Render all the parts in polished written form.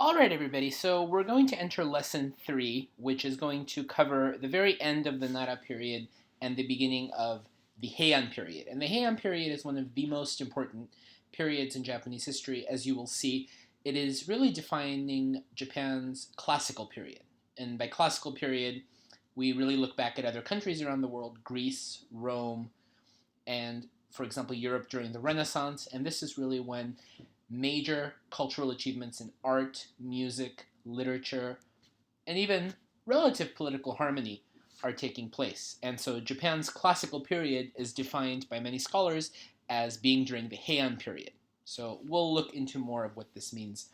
All right, everybody. So we're going to enter lesson 3, which is going to cover the very end of the Nara period and the beginning of the Heian period. And the Heian period is one of the most important periods in Japanese history. As you will see, it is really defining Japan's classical period. And by classical period, we really look back at other countries around the world: Greece, Rome, and, for example, Europe during the Renaissance. And this is really when major cultural achievements in art, music, literature, and even relative political harmony are taking place. And so Japan's classical period is defined by many scholars as being during the Heian period. So we'll look into more of what this means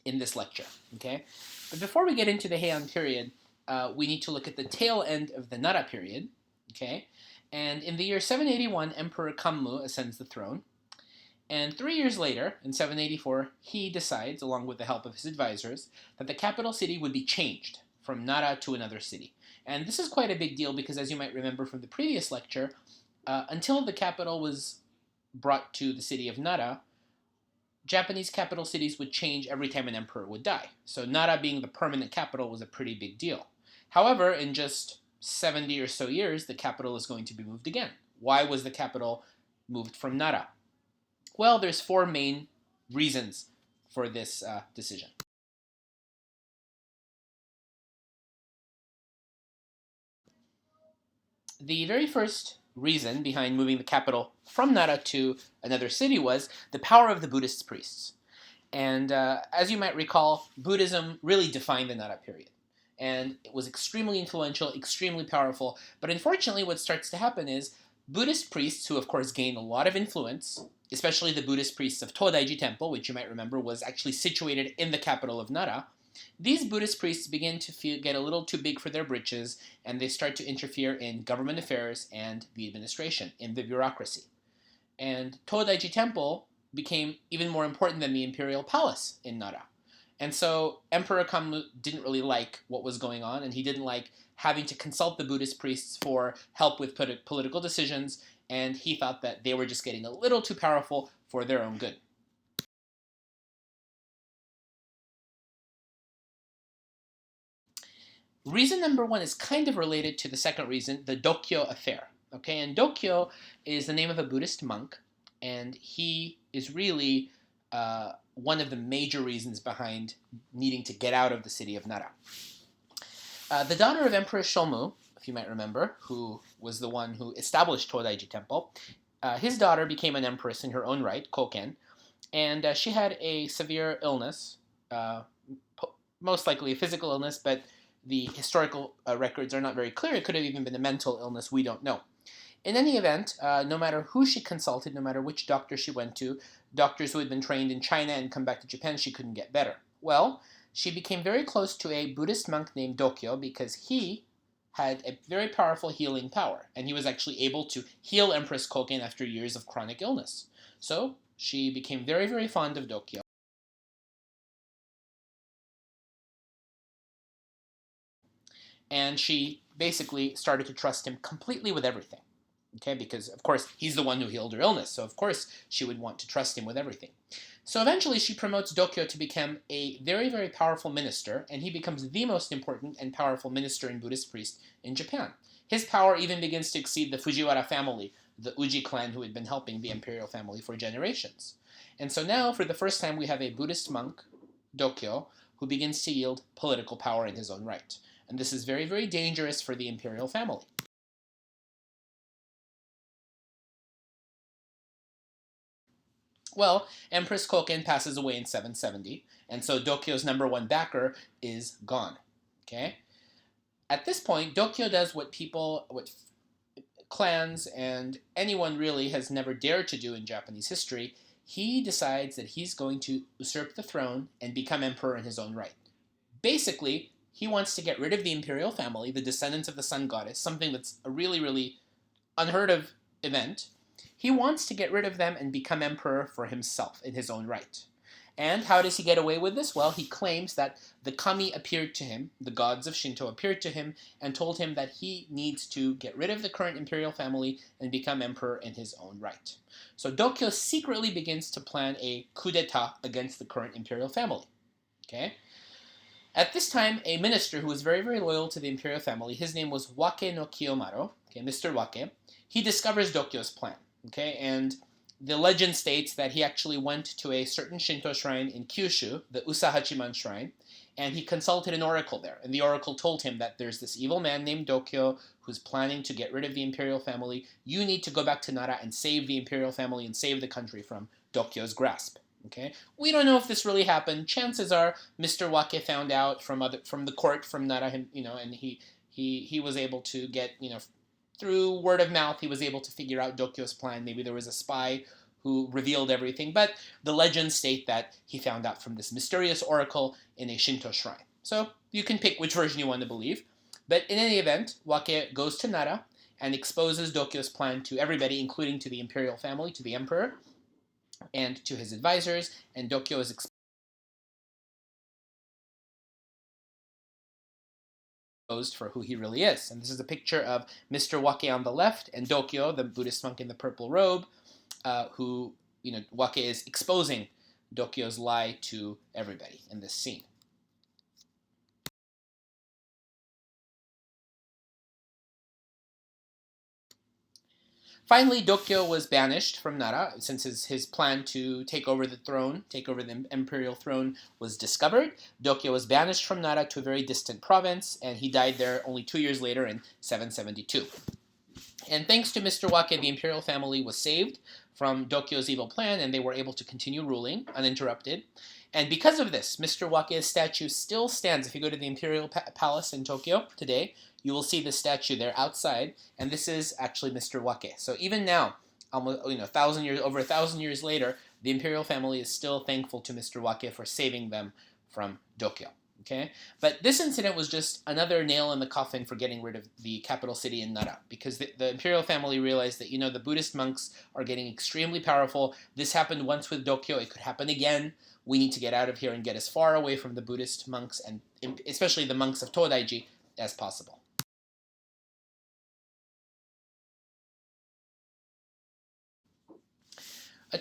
in this lecture. Okay, but before we get into the Heian period, we need to look at the tail end of the Nara period. Okay, and in the year 781, Emperor Kammu ascends the throne. And 3 years later, in 784, he decides, along with the help of his advisors, that the capital city would be changed from Nara to another city. And this is quite a big deal because, as you might remember from the previous lecture, until the capital was brought to the city of Nara, Japanese capital cities would change every time an emperor would die. So Nara being the permanent capital was a pretty big deal. However, in just 70 or so years, the capital is going to be moved again. Why was the capital moved from Nara? Well, there's four main reasons for this decision. The very first reason behind moving the capital from Nara to another city was the power of the Buddhist priests. And as you might recall, Buddhism really defined the Nara period. And it was extremely influential, extremely powerful. But unfortunately, what starts to happen is Buddhist priests, who of course gain a lot of influence, especially the Buddhist priests of Todaiji Temple, which you might remember was actually situated in the capital of Nara, these Buddhist priests begin to get a little too big for their britches, and they start to interfere in government affairs and the administration, in the bureaucracy. And Todaiji Temple became even more important than the imperial palace in Nara. And so Emperor Kammu didn't really like what was going on, and he didn't like having to consult the Buddhist priests for help with political decisions, and he thought that they were just getting a little too powerful for their own good. Reason number one is kind of related to the second reason, the Dokyo affair. Okay, and Dokyo is the name of a Buddhist monk, and he is really one of the major reasons behind needing to get out of the city of Nara. The daughter of Emperor Shomu, if you might remember, who was the one who established Todaiji Temple, his daughter became an empress in her own right, Koken, and she had a severe illness, most likely a physical illness, but the historical records are not very clear. It could have even been a mental illness. We don't know. In any event, no matter who she consulted, no matter which doctor she went to, doctors who had been trained in China and come back to Japan, she couldn't get better. Well, she became very close to a Buddhist monk named Dokyo because he had a very powerful healing power, and he was actually able to heal Empress Koken after years of chronic illness. So she became very, very fond of Dokyo. And she basically started to trust him completely with everything. Okay, because of course he's the one who healed her illness, so of course she would want to trust him with everything. So eventually she promotes Dokyo to become a very, very powerful minister, and he becomes the most important and powerful minister and Buddhist priest in Japan. His power even begins to exceed the Fujiwara family, the Uji clan who had been helping the imperial family for generations. And so now, for the first time, we have a Buddhist monk, Dokyo, who begins to yield political power in his own right. And this is very, very dangerous for the imperial family. Well, Empress Koken passes away in 770, and so Dokyo's number one backer is gone. Okay? At this point, Dokyo does what clans and anyone really has never dared to do in Japanese history. He decides that he's going to usurp the throne and become emperor in his own right. Basically, he wants to get rid of the imperial family, the descendants of the sun goddess, something that's a really, really unheard of event. He wants to get rid of them and become emperor for himself in his own right. And how does he get away with this? Well, he claims that the kami appeared to him, the gods of Shinto appeared to him, and told him that he needs to get rid of the current imperial family and become emperor in his own right. So Dokyo secretly begins to plan a coup d'etat against the current imperial family. Okay? At this time, a minister who was very, very loyal to the imperial family, his name was Wake no Kiyomaru, okay, Mr. Wake, he discovers Dokyo's plan. Okay, and the legend states that he actually went to a certain Shinto shrine in Kyushu, the Usahachiman shrine, and he consulted an oracle there. And the oracle told him that there's this evil man named Dokyo who's planning to get rid of the imperial family. You need to go back to Nara and save the imperial family and save the country from Dokyo's grasp. Okay, we don't know if this really happened. Chances are Mr. Wake found out from the court from Nara, and he was able to get, through word of mouth, he was able to figure out Dokyo's plan. Maybe there was a spy who revealed everything, but the legends state that he found out from this mysterious oracle in a Shinto shrine. So you can pick which version you want to believe. But in any event, Wake goes to Nara and exposes Dokyo's plan to everybody, including to the imperial family, to the emperor, and to his advisors, and Dokyo is exposed for who he really is. And this is a picture of Mr. Wake on the left and Dokyo, the Buddhist monk in the purple robe, who, Wake is exposing Dokyo's lie to everybody in this scene. Finally, Dokyo was banished from Nara since his plan to take over the throne, take over the imperial throne, was discovered. Dokyo was banished from Nara to a very distant province, and he died there only 2 years later in 772. And thanks to Mr. Wake, the imperial family was saved from Dokyo's evil plan, and they were able to continue ruling uninterrupted. And because of this, Mr. Wake's statue still stands. If you go to the Imperial Palace in Tokyo today, you will see the statue there outside, and this is actually Mr. Wake. So even now, almost over 1,000 years later, the imperial family is still thankful to Mr. Wake for saving them from Dokyo. Okay, but this incident was just another nail in the coffin for getting rid of the capital city in Nara, because the imperial family realized that the Buddhist monks are getting extremely powerful. This happened once with Dokyo; it could happen again. We need to get out of here and get as far away from the Buddhist monks, and especially the monks of Todaiji, as possible.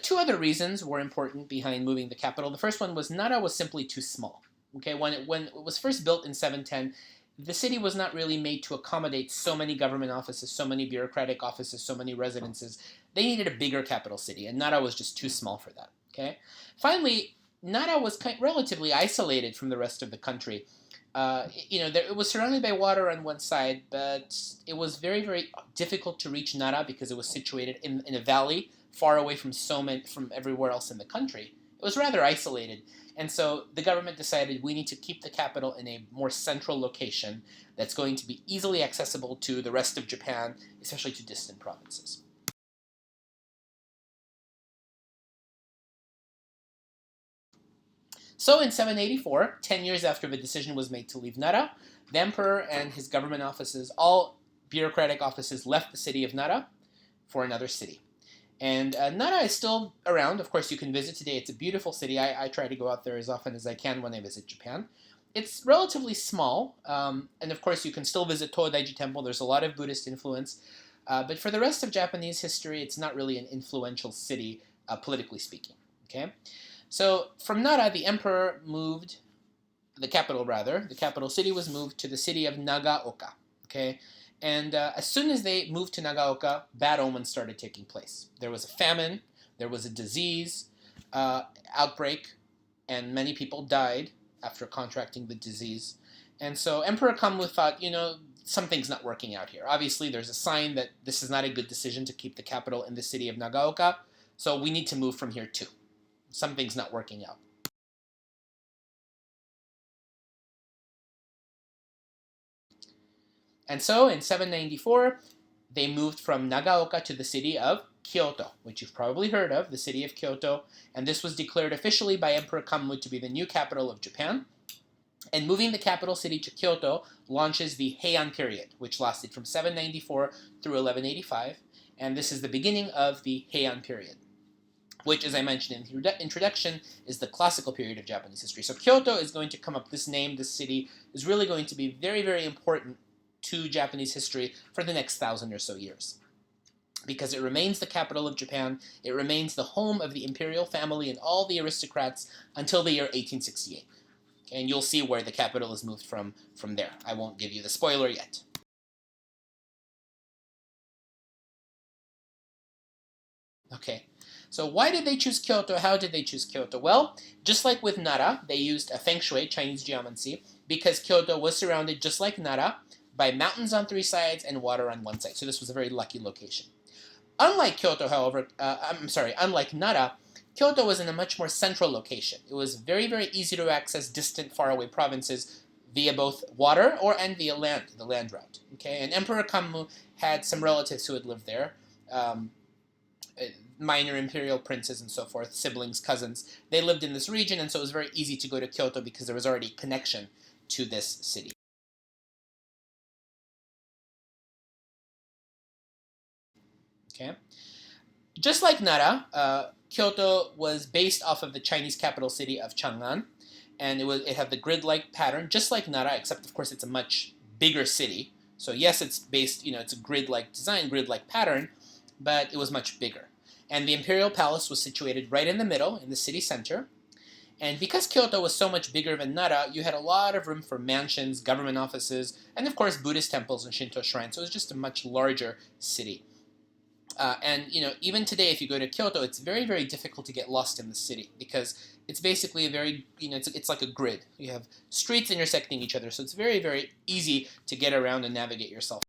Two other reasons were important behind moving the capital. The first one was Nara was simply too small. Okay, when it was first built in 710, the city was not really made to accommodate so many government offices, so many bureaucratic offices, so many residences. They needed a bigger capital city, and Nara was just too small for that. Okay, finally, Nara was relatively isolated from the rest of the country. It was surrounded by water on one side, but it was very, very difficult to reach Nara because it was situated in a valley far away from from everywhere else in the country. It was rather isolated, and so the government decided we need to keep the capital in a more central location that's going to be easily accessible to the rest of Japan, especially to distant provinces. So in 784, 10 years after the decision was made to leave Nara, the emperor and his government offices, all bureaucratic offices, left the city of Nara for another city. And Nara is still around. Of course, you can visit today. It's a beautiful city. I try to go out there as often as I can when I visit Japan. It's relatively small, and of course, you can still visit Todaiji Temple. There's a lot of Buddhist influence. But for the rest of Japanese history, it's not really an influential city, politically speaking. Okay? So from Nara, the emperor moved, the capital city was moved to the city of Nagaoka. Okay? And as soon as they moved to Nagaoka, bad omens started taking place. There was a famine, there was a disease outbreak, and many people died after contracting the disease. And so Emperor Kammu thought, something's not working out here. Obviously, there's a sign that this is not a good decision to keep the capital in the city of Nagaoka, so we need to move from here too. Something's not working out. And so in 794, they moved from Nagaoka to the city of Kyoto, which you've probably heard of, the city of Kyoto. And this was declared officially by Emperor Kammu to be the new capital of Japan. And moving the capital city to Kyoto launches the Heian period, which lasted from 794 through 1185. And this is the beginning of the Heian period. which, as I mentioned in the introduction, is the classical period of Japanese history. So Kyoto is going to come up, this name, this city, is really going to be very, very important to Japanese history for the next 1,000 or so years. Because it remains the capital of Japan, it remains the home of the imperial family and all the aristocrats until the year 1868. And you'll see where the capital is moved from there. I won't give you the spoiler yet. Okay, so why did they choose Kyoto? How did they choose Kyoto? Well, just like with Nara, they used a feng shui, Chinese geomancy, because Kyoto was surrounded, just like Nara, by mountains on 3 sides and water on 1 side. So this was a very lucky location. Unlike Kyoto, however, unlike Nara, Kyoto was in a much more central location. It was very, very easy to access distant, faraway provinces via both water and via land, the land route. Okay, and Emperor Kammu had some relatives who had lived there. Minor imperial princes and so forth, siblings, cousins. They lived in this region, and so it was very easy to go to Kyoto because there was already a connection to this city. Okay, just like Nara, Kyoto was based off of the Chinese capital city of Chang'an, and it had the grid-like pattern, just like Nara, except of course it's a much bigger city. So yes, it's based, it's a grid-like design, grid-like pattern, but it was much bigger. And the imperial palace was situated right in the middle, in the city center. And because Kyoto was so much bigger than Nara, you had a lot of room for mansions, government offices, and of course Buddhist temples and Shinto shrines. So it was just a much larger city. And even today, if you go to Kyoto, it's very, very difficult to get lost in the city because it's basically a very, it's like a grid. You have streets intersecting each other, so it's very, very easy to get around and navigate yourself.